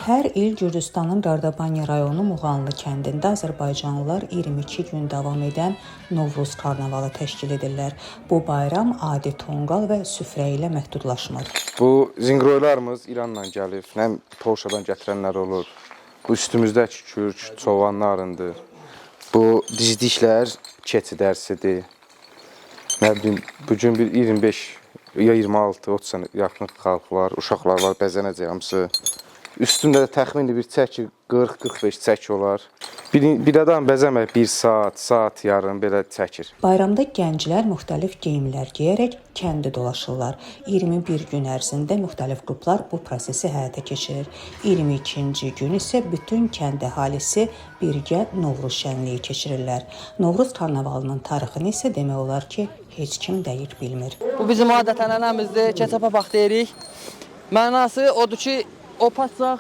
Hər il Gürcüstanın Qardabanya rayonu Muğanlı kəndində azərbaycanlılar 22 gün davam edən Novruz karnavalı təşkil edirlər. Bu bayram adi tonqal və süfrə ilə məhdudlaşmır. Bu zingroylarımız İrandan gəlib, həm Polşadan gətirənlər olur. Bu üstümüzdəki kürk, çovanlarındır. Bu dizdiklər keçi dərsidir. Nə bilim, bugün bir 25 ya 26-30 sənə yaxın xalq var, uşaqlar var, bəzənəcək hamısı. Üstündə də təxmini bir çəki 40-45 çəki olar. Bir adam bəzəmək 1 saat, saat yarım belə çəkir. Bayramda gənclər müxtəlif geyimlər geyərək kəndi dolaşırlar. 21 gün ərzində müxtəlif qruplar bu prosesi həyata keçirir. 22-ci gün isə bütün kənd əhalisi birgə Novruz şənliyi keçirirlər. Novruz karnavalının tarixini isə demək olar ki, heç kim dəqiq bilmir. Bu bizim adətən ənəmizdir, keçəpapaq deyirik. Mənası odur ki, o paçaq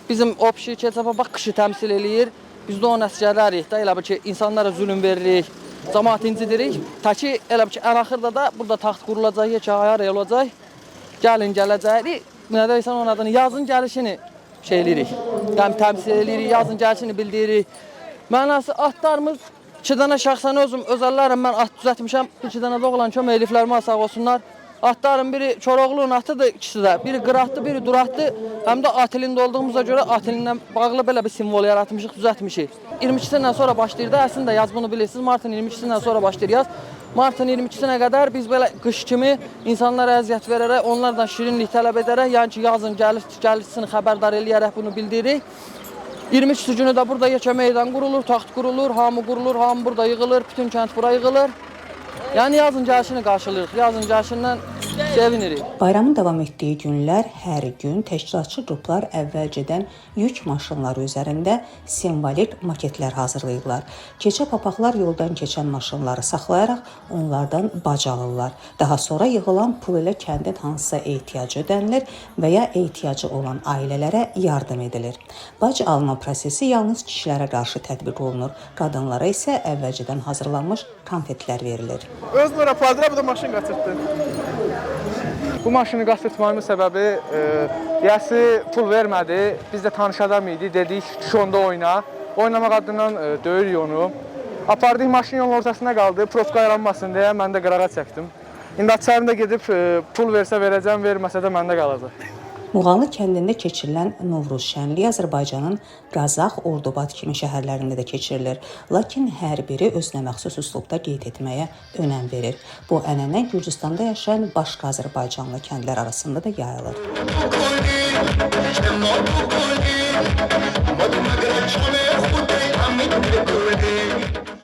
bizim o pişik keçəpapaq qışı təmsil eləyir. Biz də onun əsgərlərik də, elə bir ki, insanlara zülüm veririk, cəmaat incidirik. Təki elə bir ki, ən axırda da burada taxt qurulacaq, yekə olacaq, gəlin gələcək. Nə deyirsən onun adını, yazın gəlişini eləyirik. Yəni təmsil eləyirik, yazın gəlişini bildiririk. Mənası atlarımız 2 dənə şəxsən özüm, özəllərəm mən at düzətmişəm. 2 dənə də oğlan kömək eliflərimə sağ olsunlar. Atların biri Çoroğlu'nun atıdır, ikisi də. Biri qıratdı, biri duratdı. Həm də atilində olduğumuza görə atilinlə bağlı belə bir simvol yaratmışıq, düzətmişik. 22-sindən sonra başlayır da, əslində yaz bunu bilirsiniz. Martın 22-sindən sonra başlayır yaz. Martın 22-sinə qədər biz belə qış kimi insanlara əziyyət verərək, onlardan şirinlik tələb edərək, yəni ki, yazın gəlişini xəbərdar eləyərək bunu bildiririk. 23-cü günü də burada yekə meydan qurulur, taxt qurulur, hamı qurulur, hamı burada yığılır, bütün kənd bura yığılır. Yəni yazın gəlişini qarşılayırıq, yazın gəlişindən sevinirik. Bayramın davam etdiyi günlər hər gün təşkilatçı qruplar əvvəlcədən yük maşınları üzərində simvolik maketlər hazırlayırlar. Keçə papaqlar yoldan keçən maşınları saxlayaraq onlardan bac alırlar. Daha sonra yığılan pul ilə kəndin hansısa ehtiyacı ödənilir və ya ehtiyacı olan ailələrə yardım edilir. Bac alma prosesi yalnız kişilərə qarşı tətbiq olunur. Qadınlara isə əvvəlcədən hazırlanmış konfetlər verilir. Öz nura padra bu da maşın qaçırtdı. Bu maşını qaçırtmağımın səbəbi deyəsi pul vermədi. Biz də tanış adam idi. Dedik ki, onda oyna. Oynamaq adından döyürük onu. Apardıq maşın yolun ortasına qaldı. Profka yaranmasın deyə mən də qırağa çəkdim. İndi açarında gedib pul versə verəcəm, verməsə də məndə qalacaq. Muğanlı kəndində keçirilən Novruz şənliyi Azərbaycanın Qazax, Ordubad kimi şəhərlərində də keçirilir. Lakin hər biri özünə məxsus üslubda qeyd etməyə önəm verir. Bu ənənə Gürcüstanda yaşayan başqa Azərbaycanlı kəndlər arasında da yayılır.